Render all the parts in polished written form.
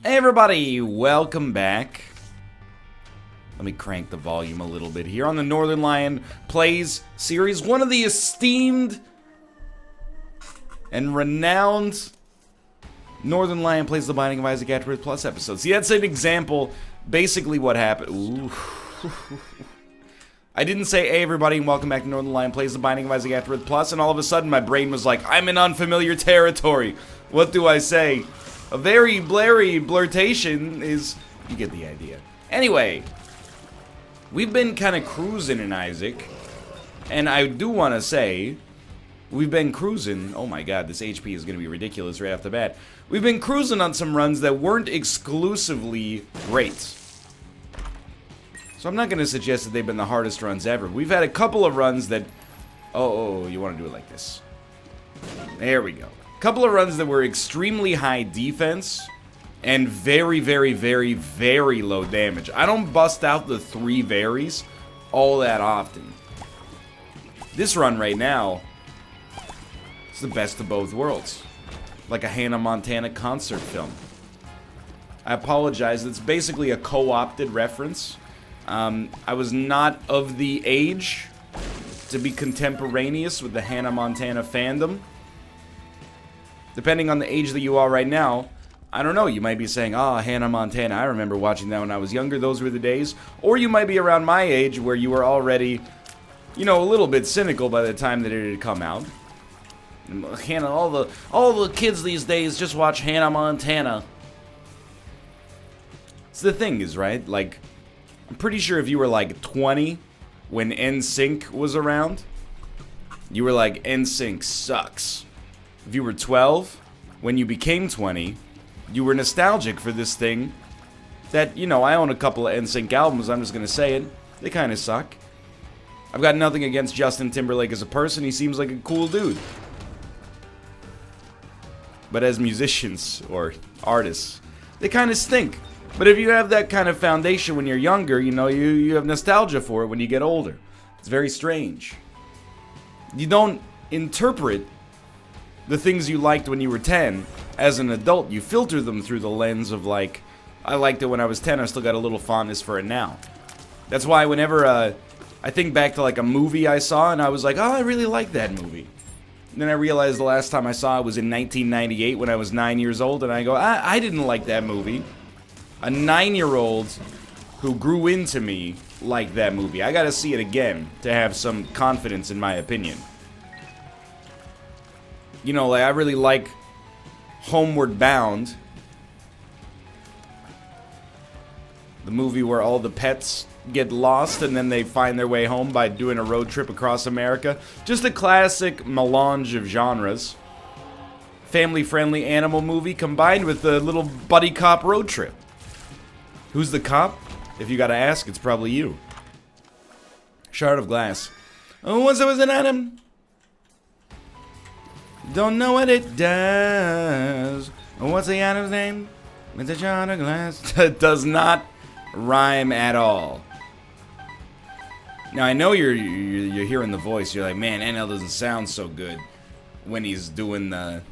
Hey everybody, welcome back. Let me crank the volume a little bit here on the Northernlion Plays series. One of the esteemed and renowned Northernlion Plays the Binding of Isaac AFTERBIRTH Plus episodes. See, that's an example, basically what happened. Ooh. I didn't say, hey everybody, and welcome back to Northernlion Plays the Binding of Isaac AFTERBIRTH Plus, and all of a sudden my brain was like, I'm in unfamiliar territory. What do I say? A very blurry blurtation is... you get the idea. Anyway, we've been kind of cruising in Isaac, and I do want to say, we've been cruising... oh my god, this HP is going to be ridiculous right off the bat. We've been cruising on some runs that weren't exclusively great. So I'm not going to suggest that they've been the hardest runs ever. We've had a couple of runs that... oh, you want to do it like this. There we go. Couple of runs that were extremely high defense and very, very, very, very low damage. I don't bust out the 3 varies all that often. This run right now is the best of both worlds. Like a Hannah Montana concert film. I apologize, it's basically a co-opted reference. I was not of the age to be contemporaneous with the Hannah Montana fandom. Depending on the age that you are right now, I don't know, you might be saying, ah, Hannah Montana, I remember watching that when I was younger, those were the days. Or you might be around my age where you were already, you know, a little bit cynical by the time that it had come out. Hannah, all the kids these days just watch Hannah Montana. So the thing is, right, like, I'm pretty sure if you were like 20 when NSYNC was around, you were like, NSYNC sucks. If you were 12, when you became 20, you were nostalgic for this thing that, you know, I own a couple of NSYNC albums, I'm just gonna say it. They kind of suck. I've got nothing against Justin Timberlake as a person, he seems like a cool dude. But as musicians, or artists, they kind of stink. But if you have that kind of foundation when you're younger, you know, you have nostalgia for it when you get older. It's very strange. You don't interpret the things you liked when you were 10 as an adult. You filter them through the lens of like, I liked it when I was 10, I still got a little fondness for it now. That's why whenever I think back to like a movie I saw and I was like, oh, I really like that movie. And then I realized the last time I saw it was in 1998 when I was 9 years old, and I go, I didn't like that movie. A 9-year-old who grew into me liked that movie. I gotta see it again to have some confidence in my opinion. You know, like, I really like Homeward Bound. The movie where all the pets get lost and then they find their way home by doing a road trip across America. Just a classic melange of genres. Family-friendly animal movie combined with a little buddy cop road trip. Who's the cop? If you gotta ask, it's probably you. Shard of Glass. Oh, once I was an atom. Don't know what it does. What's the atom's name? It's a shard of glass. It does not rhyme at all. Now I know you're hearing the voice. You're like, man, NL doesn't sound so good when he's doing that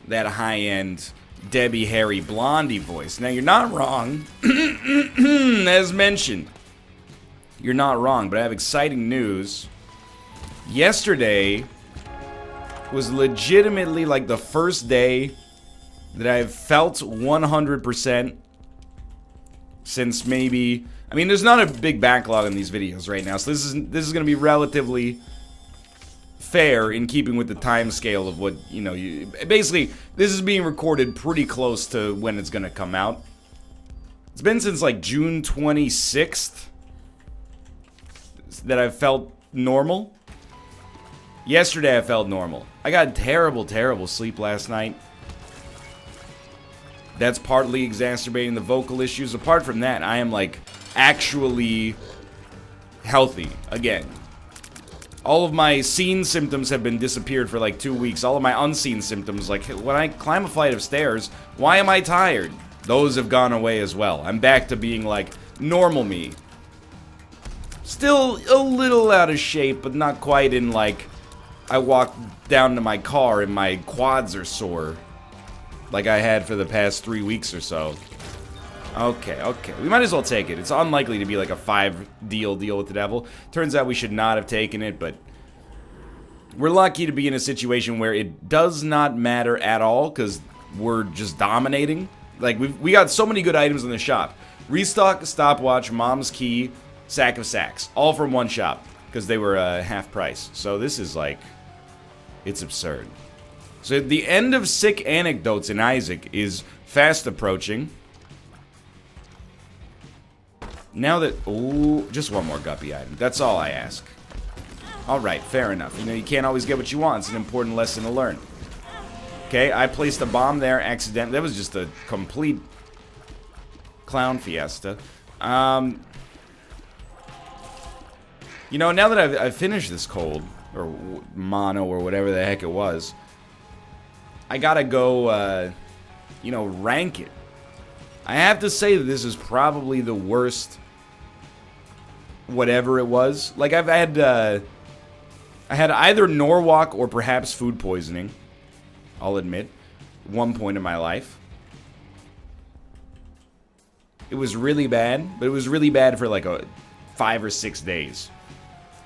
high-end Debbie Harry Blondie voice. Now you're not wrong, as mentioned. You're not wrong, but I have exciting news. Yesterday was legitimately like the first day that I've felt 100% since maybe... I mean, there's not a big backlog in these videos right now, so this is going to be relatively fair in keeping with the time scale of what, you know, basically, this is being recorded pretty close to when it's going to come out. It's been since like June 26th that I've felt normal. Yesterday I felt normal. I got terrible, terrible sleep last night. That's partly exacerbating the vocal issues. Apart from that, I am like actually healthy again. All of my seen symptoms have been disappeared for like 2 weeks. All of my unseen symptoms, like when I climb a flight of stairs, why am I tired? Those have gone away as well. I'm back to being like normal me. Still a little out of shape, but not quite in like I walk down to my car and my quads are sore. like I had for the past 3 weeks or so. Okay, okay. We might as well take it. It's unlikely to be like a 5-deal deal with the devil. Turns out we should not have taken it, but we're lucky to be in a situation where it does not matter at all, because we're just dominating. Like, we got so many good items in the shop. Restock, stopwatch, mom's key, sack of sacks. All from one shop, because they were half price. So this is like, it's absurd. So the end of sick anecdotes in Isaac is fast approaching. Now that, ooh, just one more guppy item. That's all I ask. Alright, fair enough. You know, you can't always get what you want. It's an important lesson to learn. Okay, I placed a bomb there accidentally. That was just a complete clown fiesta. You know, now that I've finished this cold, or mono, or whatever the heck it was, I gotta go, you know, rank it. I have to say that this is probably the worst whatever it was. Like, I had either Norwalk or perhaps food poisoning, I'll admit, one point in my life. It was really bad, but it was really bad for like 5 or 6 days.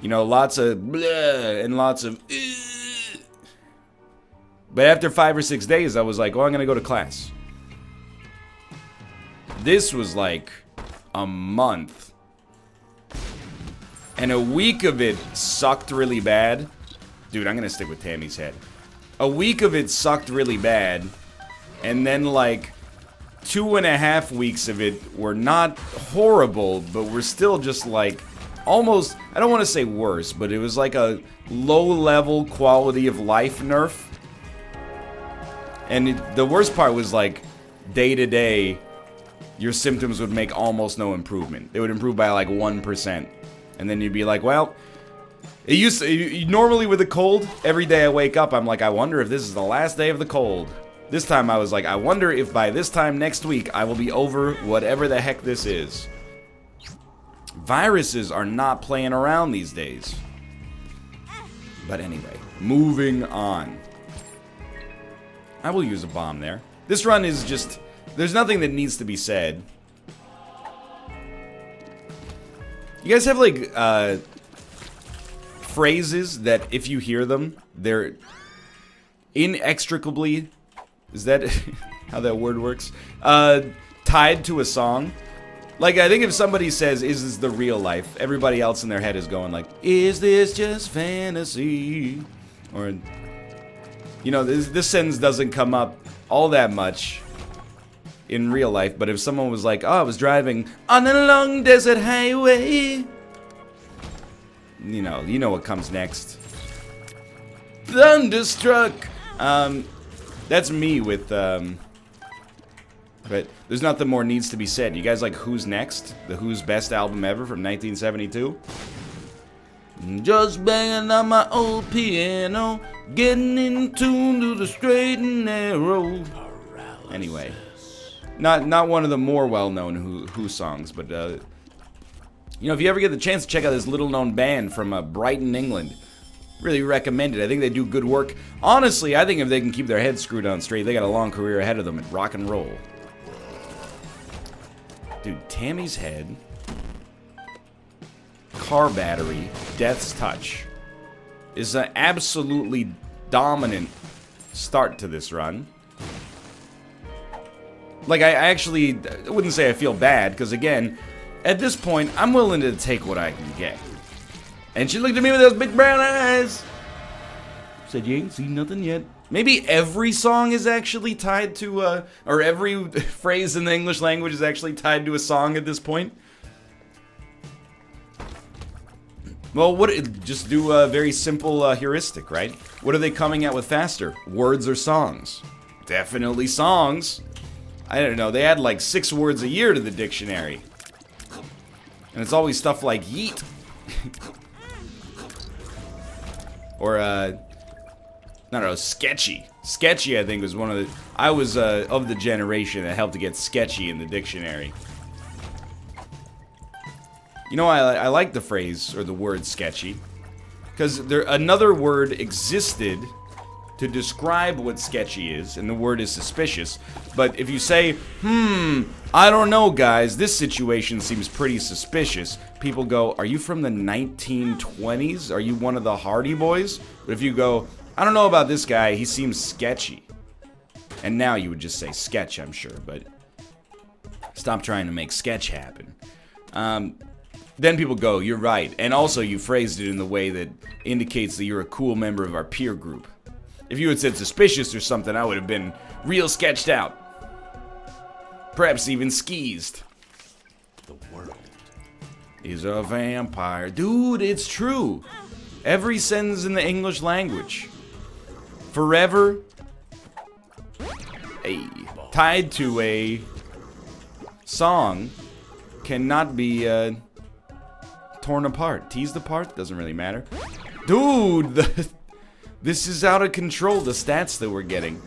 You know, lots of bleh and lots of But after 5 or 6 days, I was like, oh, I'm gonna go to class. This was like a month. And a week of it sucked really bad. Dude, I'm gonna stick with Tammy's head. A week of it sucked really bad. And then like 2.5 weeks of it were not horrible, but were still just like almost, I don't want to say worse, but it was like a low-level quality of life nerf. And the worst part was like day to day, your symptoms would make almost no improvement. They would improve by like 1%. And then you'd be like, well, it used to, normally with a cold, every day I wake up, I'm like, I wonder if this is the last day of the cold. This time I was like, I wonder if by this time next week, I will be over whatever the heck this is. Viruses are not playing around these days. But anyway, moving on. I will use a bomb there. This run is just, there's nothing that needs to be said. You guys have like, phrases that if you hear them, they're inextricably, is that how that word works? Tied to a song. Like, I think if somebody says, is this the real life? Everybody else in their head is going like, is this just fantasy? Or, you know, this sentence doesn't come up all that much in real life, but if someone was like, oh, I was driving on a long desert highway, you know what comes next. Thunderstruck! That's me with, but there's nothing more needs to be said. You guys like Who's Next? The Who's best album ever from 1972? Just banging on my old piano, getting in tune to the straight and narrow. Anyway, not one of the more well-known Who songs, but you know, if you ever get the chance to check out this little-known band from Brighton, England, really recommend it. I think they do good work. Honestly, I think if they can keep their heads screwed on straight, they got a long career ahead of them at rock and roll. Dude, Tammy's head, car battery, Death's Touch is an absolutely dominant start to this run. Like, I wouldn't say I feel bad, because again, at this point, I'm willing to take what I can get. And she looked at me with those big brown eyes. Said, you ain't seen nothing yet. Maybe every song is actually tied to, or every phrase in the English language is actually tied to a song at this point. Well, just do a very simple heuristic, right? What are they coming out with faster? Words or songs? Definitely songs. I don't know, they add like 6 words a year to the dictionary. And it's always stuff like yeet. Or, I don't know, sketchy. Sketchy, I think, was one of the... I was of the generation that helped to get sketchy in the dictionary. You know, I like the phrase, or the word sketchy. Because another word existed to describe what sketchy is, and the word is suspicious. But if you say, I don't know, guys, this situation seems pretty suspicious, people go, are you from the 1920s? Are you one of the Hardy Boys? But if you go, I don't know about this guy, he seems sketchy. And now you would just say sketch, I'm sure, but stop trying to make sketch happen. Then people go, you're right. And also you phrased it in the way that indicates that you're a cool member of our peer group. If you had said suspicious or something, I would have been real sketched out. Perhaps even skeezed. The world is a vampire. Dude, it's true. Every sentence in the English language. Forever. Tied to a song cannot be torn apart. Teased apart? Doesn't really matter. Dude, this is out of control, the stats that we're getting.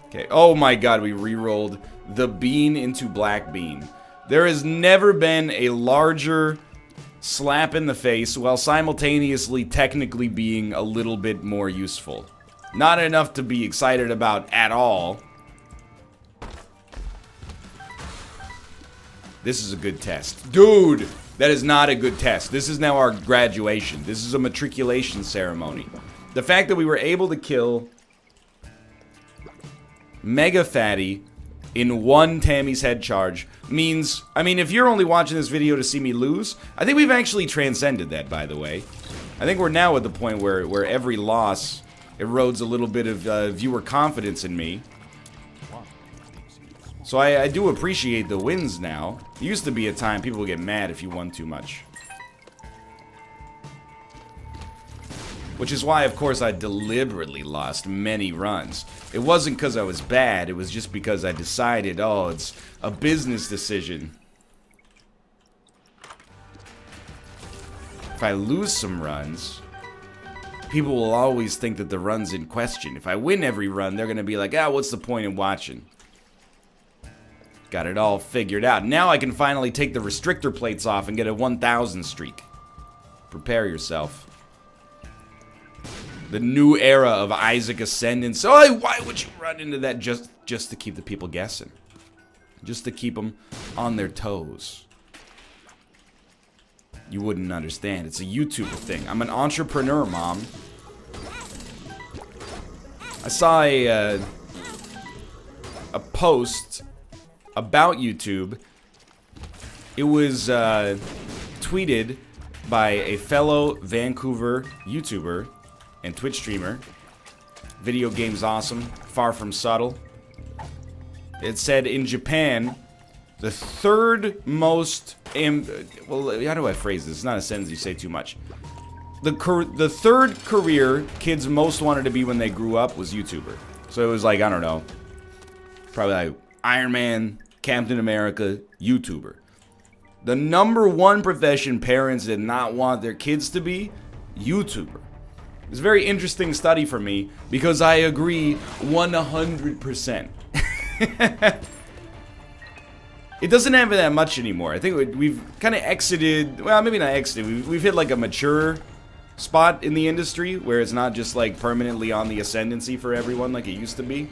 Okay, oh my god, we re-rolled the bean into black bean. There has never been a larger slap in the face while simultaneously technically being a little bit more useful. Not enough to be excited about at all. This is a good test. Dude, that is not a good test. This is now our graduation. This is a matriculation ceremony. The fact that we were able to kill Mega Fatty in one Tammy's head charge means, I mean, if you're only watching this video to see me lose, I think we've actually transcended that, by the way. I think we're now at the point where every loss erodes a little bit of viewer confidence in me. So I do appreciate the wins now. It used to be a time people would get mad if you won too much. Which is why, of course, I deliberately lost many runs. It wasn't because I was bad, it was just because I decided, oh, it's a business decision. If I lose some runs, people will always think that the run's in question. If I win every run, they're gonna be like, ah, what's the point in watching? Got it all figured out. Now I can finally take the restrictor plates off and get a 1,000 streak. Prepare yourself. The new era of Isaac Ascendance. Oh, why would you run into that just to keep the people guessing? Just to keep them on their toes. You wouldn't understand. It's a YouTube thing. I'm an entrepreneur, Mom. I saw a post about YouTube. It was tweeted by a fellow Vancouver YouTuber and Twitch streamer. Video games awesome, far from subtle. It said in Japan, the third most, well, how do I phrase this? It's not a sentence you say too much. The third career kids most wanted to be when they grew up was YouTuber. So it was like, I don't know, probably like Iron Man, Captain America, YouTuber. The #1 profession parents did not want their kids to be, YouTuber. It's a very interesting study for me because I agree 100%. It doesn't have that much anymore. I think we've kind of exited, well, maybe not exited, we've hit like a mature spot in the industry where it's not just like permanently on the ascendancy for everyone like it used to be.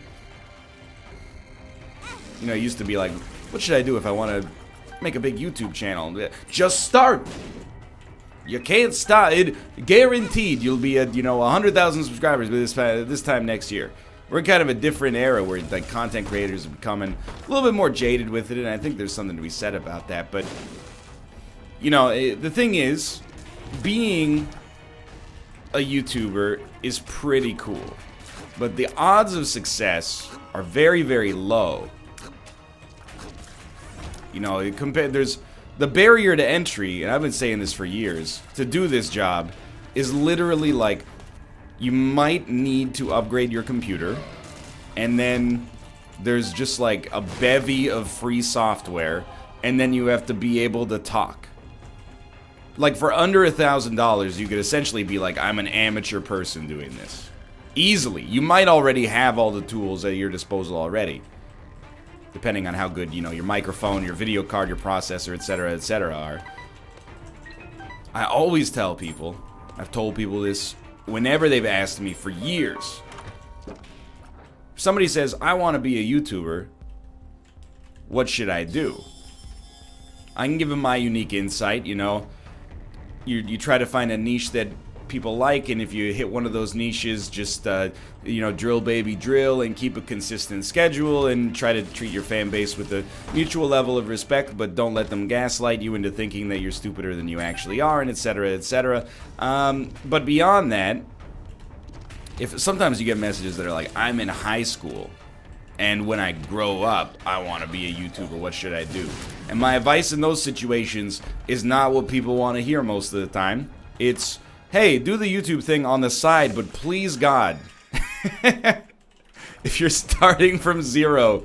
You know, it used to be like, what should I do if I want to make a big YouTube channel? Just start. You can't stop. It guaranteed you'll be at, 100,000 subscribers by this time next year. We're in kind of a different era where like content creators are becoming a little bit more jaded with it, and I think there's something to be said about that. But the thing is, being a YouTuber is pretty cool, but the odds of success are very, very low. There's the barrier to entry, and I've been saying this for years, to do this job is literally like you might need to upgrade your computer, and then there's just like a bevy of free software, and then you have to be able to talk. Like for under $1,000, you could essentially be like, I'm an amateur person doing this. Easily. You might already have all the tools at your disposal already. Depending on how good, your microphone, your video card, your processor, etc. are. I always tell people, I've told people this whenever they've asked me for years, If somebody says, I want to be a YouTuber, what should I do? I can give them my unique insight, you know. You try to find a niche that people like, and if you hit one of those niches, just, you know, drill baby drill and keep a consistent schedule and try to treat your fan base with a mutual level of respect, but don't let them gaslight you into thinking that you're stupider than you actually are, and etc., etc. But beyond that, if sometimes you get messages that are like, I'm in high school, and when I grow up, I want to be a YouTuber, what should I do? And my advice in those situations is not what people want to hear most of the time. It's, hey, do the YouTube thing on the side, but please God, if you're starting from zero,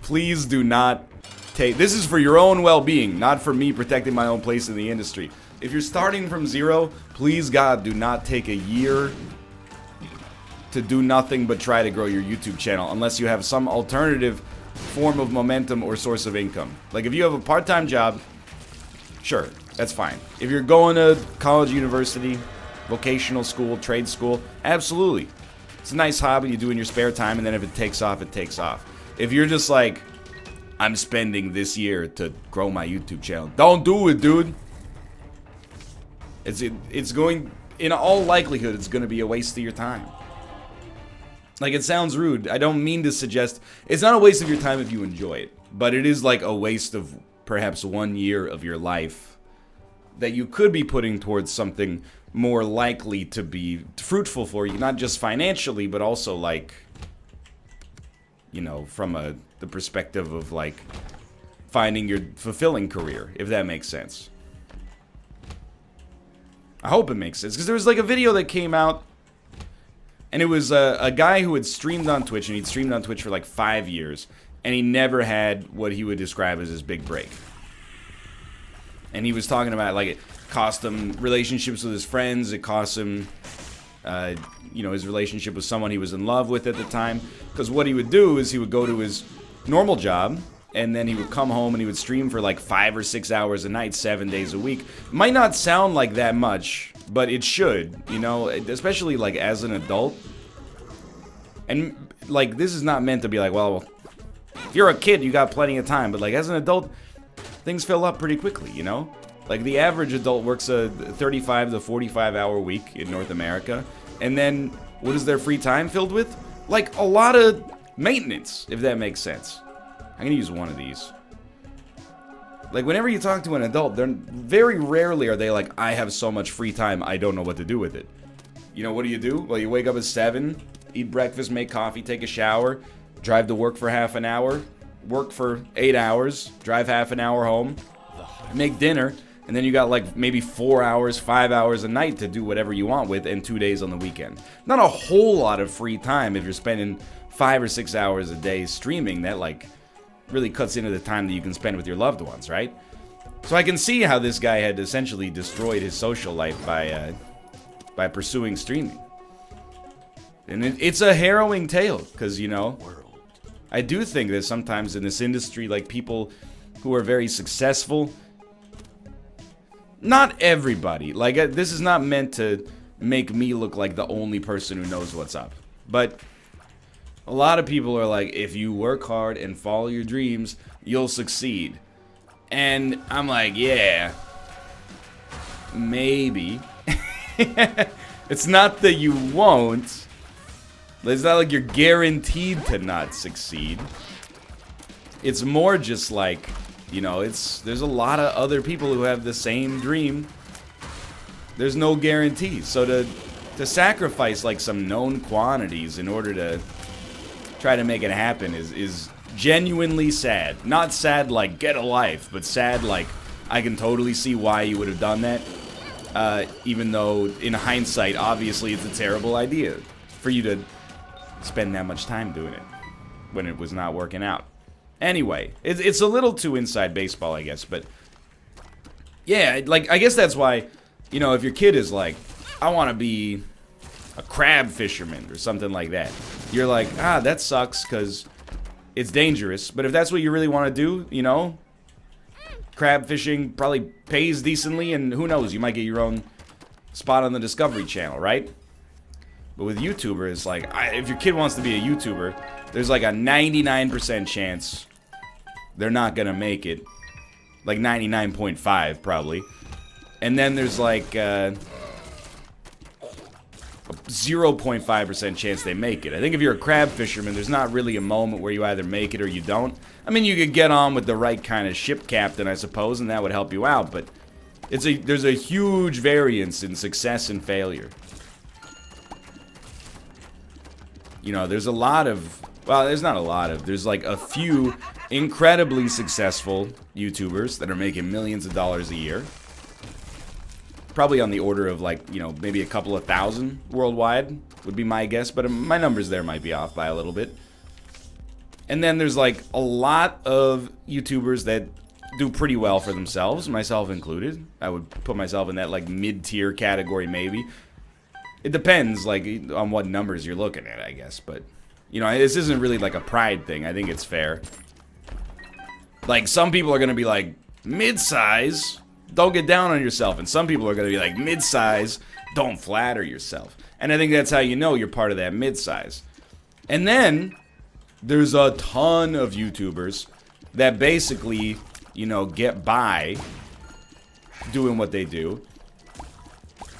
please do not take... This is for your own well-being, not for me protecting my own place in the industry. If you're starting from zero, please God, do not take a year to do nothing but try to grow your YouTube channel, unless you have some alternative form of momentum or source of income. Like, if you have a part-time job, sure, that's fine. If you're going to college, university, vocational school, trade school, absolutely. It's a nice hobby you do in your spare time, and then if it takes off, it takes off. If you're just like, I'm spending this year to grow my YouTube channel, don't do it, dude. It's going, in all likelihood, it's going to be a waste of your time. Like, it sounds rude. I don't mean to suggest... It's not a waste of your time if you enjoy it. But it is like a waste of perhaps 1 year of your life that you could be putting towards something more likely to be fruitful for you. Not just financially, but also, like, you know, from the perspective of, like, finding your fulfilling career, if that makes sense. I hope it makes sense. Because there was, like, a video that came out, and it was a guy who had streamed on Twitch, and he'd streamed on Twitch for like 5 years, and he never had what he would describe as his big break. And he was talking about, like, it cost him relationships with his friends, it cost him, you know, his relationship with someone he was in love with at the time. Because what he would do is he would go to his normal job, and then he would come home and he would stream for like 5 or 6 hours a night, 7 days a week. Might not sound like that much, but it should, you know, especially like as an adult. And like, this is not meant to be like, well, if you're a kid, you got plenty of time. But like, as an adult, things fill up pretty quickly, you know? Like, the average adult works a 35 to 45 hour week in North America. And then, what is their free time filled with? Like, a lot of maintenance, if that makes sense. I'm gonna use one of these. Like, whenever you talk to an adult, they're very rarely are they like, I have so much free time, I don't know what to do with it. You know, what do? Well, you wake up at 7, eat breakfast, make coffee, take a shower, drive to work for half an hour, work for 8 hours, drive half an hour home, make dinner, and then you got like maybe 4 hours, 5 hours a night to do whatever you want with, and 2 days on the weekend. Not a whole lot of free time if you're spending 5 or 6 hours a day streaming. That like really cuts into the time that you can spend with your loved ones, right? So I can see how this guy had essentially destroyed his social life by pursuing streaming. And it's a harrowing tale, because, you know, I do think that sometimes in this industry, like, people who are very successful, not everybody, like, this is not meant to make me look like the only person who knows what's up, but a lot of people are like, if you work hard and follow your dreams, you'll succeed. And I'm like, yeah, maybe. It's not that you won't. It's not like you're guaranteed to not succeed. It's more just like, you know, there's a lot of other people who have the same dream. There's no guarantees. So to sacrifice like some known quantities in order to try to make it happen is genuinely sad. Not sad like get a life, but sad like I can totally see why you would have done that. Even though in hindsight, obviously it's a terrible idea for you to spend that much time doing it when it was not working out. Anyway, it's a little too inside baseball, I guess, but yeah, like, I guess that's why, you know, if your kid is like, I want to be a crab fisherman or something like that, you're like, that sucks because it's dangerous. But if that's what you really want to do, you know, crab fishing probably pays decently, and who knows, you might get your own spot on the Discovery Channel, right? But with YouTuber, it's like, if your kid wants to be a YouTuber, there's like a 99% chance they're not gonna make it. Like 99.5 probably. And then there's like a 0.5% chance they make it. I think if you're a crab fisherman, there's not really a moment where you either make it or you don't. I mean, you could get on with the right kind of ship captain, I suppose, and that would help you out, but there's a huge variance in success and failure. You know, there's a lot of, well, there's not a lot of, there's like a few incredibly successful YouTubers that are making millions of dollars a year. Probably on the order of like, you know, maybe a couple of thousand worldwide would be my guess, but my numbers there might be off by a little bit. And then there's like a lot of YouTubers that do pretty well for themselves, myself included. I would put myself in that like mid-tier category maybe. It depends like on what numbers you're looking at, I guess, but you know, this isn't really like a pride thing. I think it's fair. Like some people are going to be like mid-size, don't get down on yourself, and some people are going to be like mid-size, don't flatter yourself. And I think that's how you know you're part of that mid-size. And then there's a ton of YouTubers that basically, you know, get by doing what they do.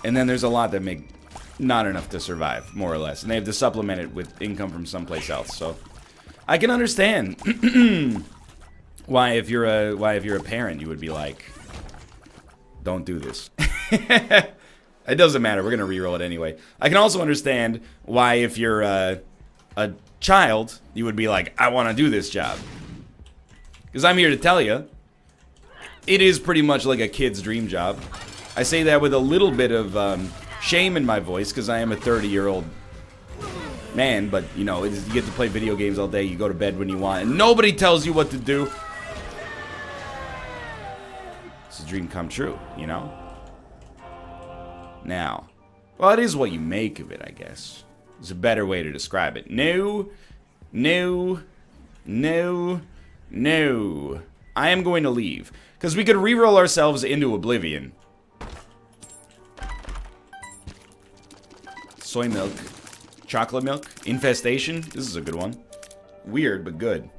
And then there's a lot that make not enough to survive, more or less. And they have to supplement it with income from someplace else. So I can understand why if you're a parent, you would be like, don't do this. It doesn't matter. We're going to reroll it anyway. I can also understand why if you're a child, you would be like, I want to do this job. Because I'm here to tell you, it is pretty much like a kid's dream job. I say that with a little bit of shame in my voice, because I am a 30-year-old man, but, you know, you get to play video games all day, you go to bed when you want, and nobody tells you what to do. It's a dream come true, you know? Now, well, it is what you make of it, I guess. There's a better way to describe it. No. I am going to leave. Because we could reroll ourselves into oblivion. Soy milk. Chocolate milk. Infestation. This is a good one. Weird, but good.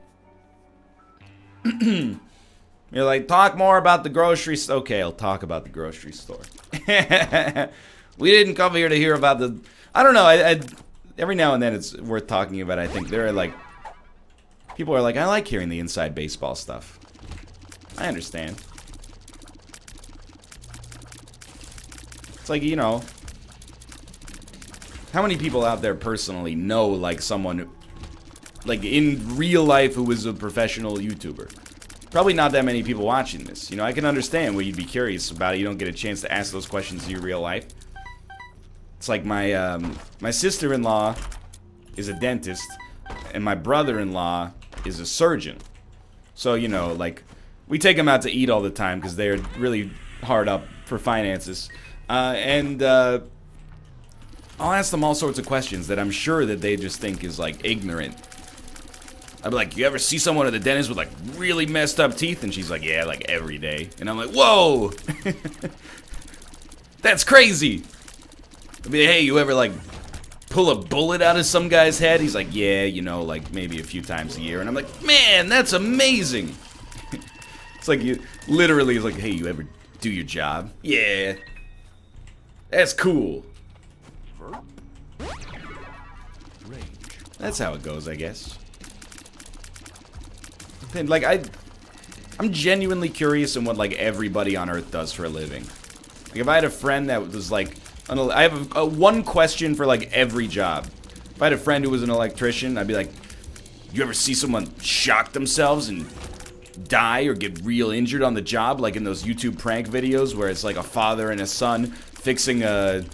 You're like, talk more about the grocery store. Okay, I'll talk about the grocery store. We didn't come here to hear about the... I don't know, every now and then it's worth talking about, I think. There are like... People are like, I like hearing the inside baseball stuff. I understand. It's like, you know... How many people out there personally know, like, someone... Like, in real life who is a professional YouTuber? Probably not that many people watching this. You know, I can understand what you'd be curious about. You don't get a chance to ask those questions in your real life. It's like my sister-in-law is a dentist, and my brother-in-law is a surgeon. So, you know, like, we take them out to eat all the time because they're really hard up for finances. I'll ask them all sorts of questions that I'm sure that they just think is, like, ignorant. I'd be like, you ever see someone at the dentist with, like, really messed up teeth? And she's like, yeah, like, every day. And I'm like, whoa! That's crazy! I'd be like, hey, you ever, like, pull a bullet out of some guy's head? He's like, yeah, you know, like, maybe a few times a year. And I'm like, man, that's amazing! It's like, you literally, it's like, hey, you ever do your job? Yeah. That's cool. That's how it goes, I guess. And, like, I'm genuinely curious in what, like, everybody on Earth does for a living. Like, if I had a friend that was, like, I have a one question for, like, every job. If I had a friend who was an electrician, I'd be like, you ever see someone shock themselves and die or get real injured on the job? Like in those YouTube prank videos where it's, like, a father and a son fixing like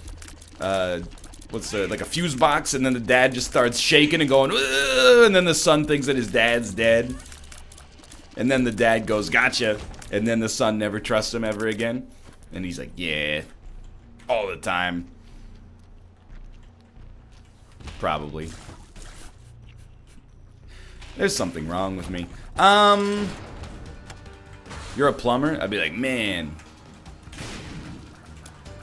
a fuse box, and then the dad just starts shaking and going, ugh, and then the son thinks that his dad's dead. And then the dad goes, gotcha. And then the son never trusts him ever again. And he's like, yeah. All the time. Probably. There's something wrong with me. You're a plumber? I'd be like, man.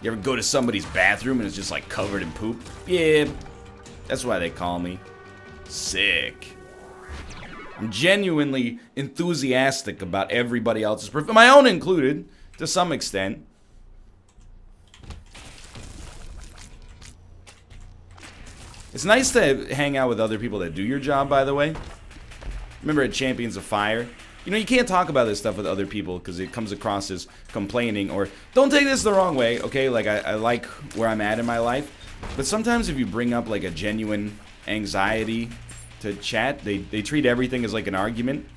You ever go to somebody's bathroom and it's just like covered in poop? Yeah. That's why they call me. Sick. I'm genuinely enthusiastic about everybody else's my own included, to some extent. It's nice to hang out with other people that do your job, by the way. Remember at Champions of Fire? You know, you can't talk about this stuff with other people because it comes across as complaining, or don't take this the wrong way, okay? Like, I like where I'm at in my life. But sometimes if you bring up, like, a genuine anxiety to chat, they treat everything as, like, an argument.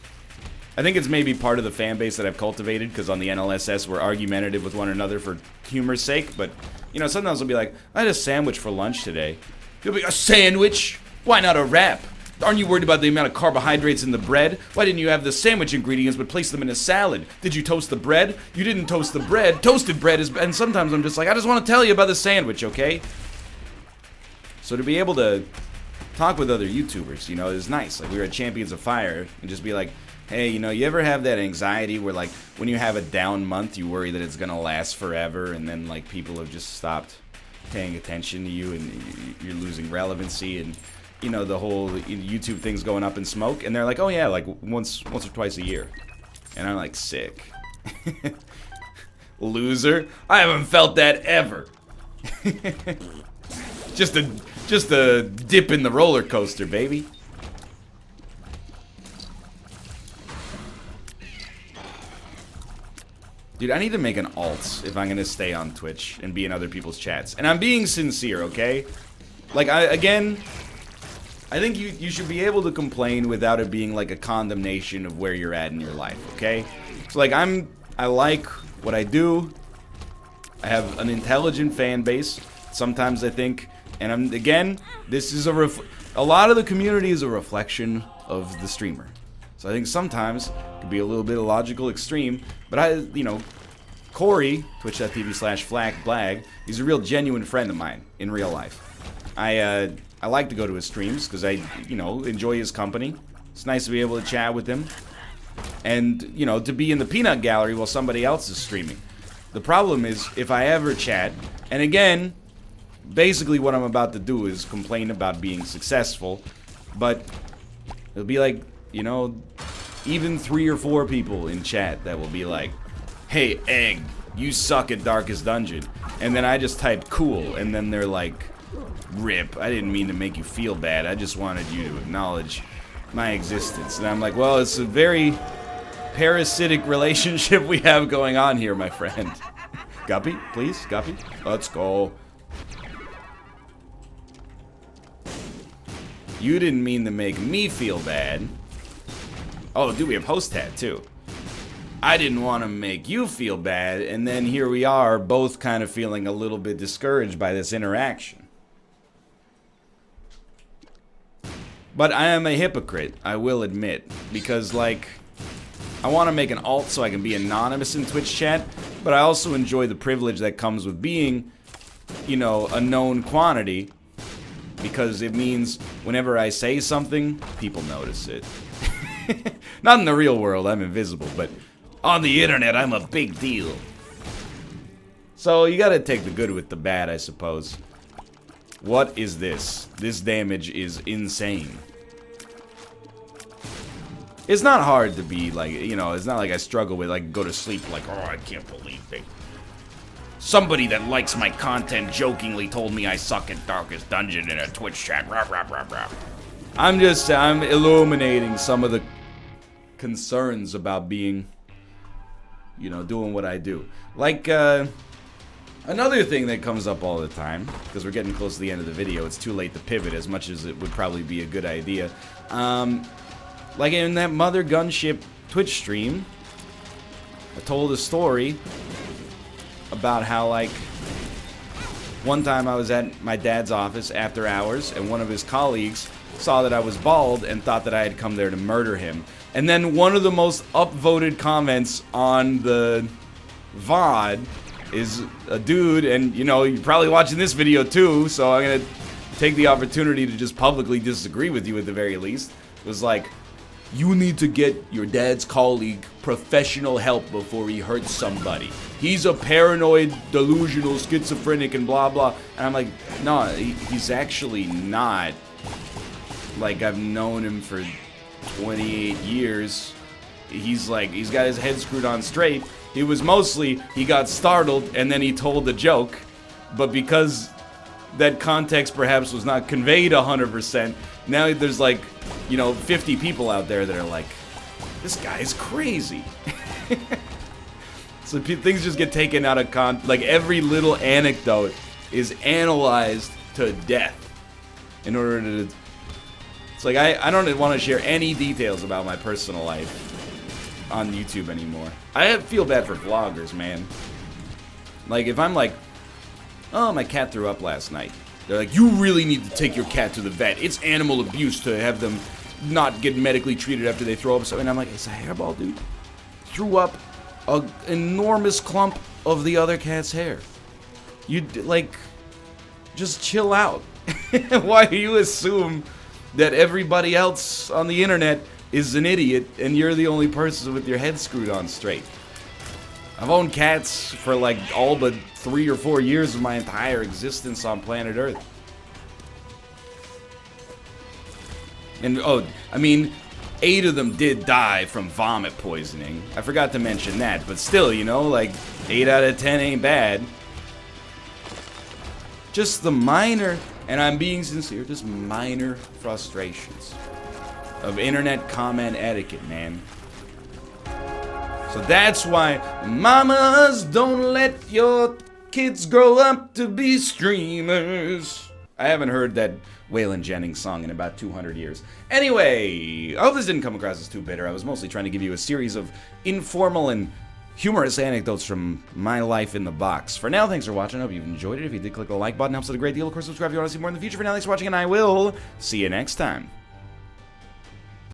I think it's maybe part of the fan base that I've cultivated, because on the NLSS we're argumentative with one another for humor's sake. But, you know, sometimes I'll be like, I had a sandwich for lunch today. You'll be, a sandwich? Why not a wrap? Aren't you worried about the amount of carbohydrates in the bread? Why didn't you have the sandwich ingredients but place them in a salad? Did you toast the bread? You didn't toast the bread. Toasted bread is... And sometimes I'm just like, I just want to tell you about the sandwich, okay? So to be able to talk with other YouTubers, you know, is nice. Like, we were at Champions of Fire and just be like, hey, you know, you ever have that anxiety where, like, when you have a down month, you worry that it's going to last forever, and then, like, people have just stopped paying attention to you and you're losing relevancy, and... You know, the whole YouTube thing's going up in smoke, and they're like, oh yeah, like once or twice a year. And I'm like, sick. Loser? I haven't felt that ever. just a dip in the roller coaster, baby. Dude, I need to make an alt if I'm gonna stay on Twitch and be in other people's chats. And I'm being sincere, okay? Like, I think you should be able to complain without it being like a condemnation of where you're at in your life, okay? So like I like what I do. I have an intelligent fan base. Sometimes I think, and this is a lot of the community is a reflection of the streamer. So I think sometimes it could be a little bit illogical extreme, but you know, Corey, twitch.tv/FlackBlag, he's a real genuine friend of mine in real life. I like to go to his streams because I, you know, enjoy his company. It's nice to be able to chat with him. And, you know, to be in the peanut gallery while somebody else is streaming. The problem is, if I ever chat, and again, basically what I'm about to do is complain about being successful, but it'll be like, you know, even 3 or 4 people in chat that will be like, hey, Egg, you suck at Darkest Dungeon. And then I just type cool, and then they're like, rip, I didn't mean to make you feel bad, I just wanted you to acknowledge my existence. And I'm like, well, it's a very parasitic relationship we have going on here, my friend. Guppy, please, Guppy, let's go. You didn't mean to make me feel bad. Oh, dude, we have host tat too. I didn't want to make you feel bad, and then here we are, both kind of feeling a little bit discouraged by this interaction. But I am a hypocrite, I will admit, because, like, I want to make an alt so I can be anonymous in Twitch chat, but I also enjoy the privilege that comes with being, you know, a known quantity, because it means whenever I say something, people notice it. Not in the real world, I'm invisible, but on the internet, I'm a big deal. So you gotta take the good with the bad, I suppose. What is this? This damage is insane. It's not hard to be, like, you know, it's not like I struggle with, like, go to sleep like, oh, I can't believe it. Somebody that likes my content jokingly told me I suck at Darkest Dungeon in a Twitch chat. Rah, rah, rah, rah. I'm illuminating some of the concerns about being, you know, doing what I do. Like, another thing that comes up all the time, because we're getting close to the end of the video, it's too late to pivot as much as it would probably be a good idea. Like in that Mother Gunship Twitch stream, I told a story about how, like, one time I was at my dad's office after hours, and one of his colleagues saw that I was bald and thought that I had come there to murder him. And then one of the most upvoted comments on the VOD is a dude, and, you know, you're probably watching this video too, so I'm gonna take the opportunity to just publicly disagree with you at the very least. It was like, you need to get your dad's colleague professional help before he hurts somebody. He's a paranoid, delusional, schizophrenic, and blah blah. And I'm like, no, he's actually not. Like, I've known him for 28 years. He's got his head screwed on straight. It was mostly he got startled and then he told the joke, but because that context perhaps was not conveyed 100%, now there's 50 people out there that are like, this guy's crazy. So things just get taken out of every little anecdote is analyzed to death in order to... It's like, I don't want to share any details about my personal life on YouTube anymore. I feel bad for vloggers, man. Like, if I'm like, oh, my cat threw up last night. They're like, you really need to take your cat to the vet. It's animal abuse to have them not get medically treated after they throw up. So, and I'm like, it's a hairball, dude. Threw up an enormous clump of the other cat's hair. Just chill out. Why do you assume that everybody else on the internet is an idiot and you're the only person with your head screwed on straight? I've owned cats for all but 3 or 4 years of my entire existence on planet Earth. And, 8 of them did die from vomit poisoning. I forgot to mention that, but still, 8 out of 10 ain't bad. Just the minor, and I'm being sincere, just minor frustrations of internet comment etiquette, man. So that's why mamas, don't let your kids grow up to be streamers. I haven't heard that Waylon Jennings song in about 200 years. Anyway, I hope this didn't come across as too bitter. I was mostly trying to give you a series of informal and humorous anecdotes from my life in the box. For now, thanks for watching. I hope you've enjoyed it. If you did, click the like button. Helps out a great deal. Of course, subscribe if you want to see more in the future. For now, thanks for watching, and I will see you next time.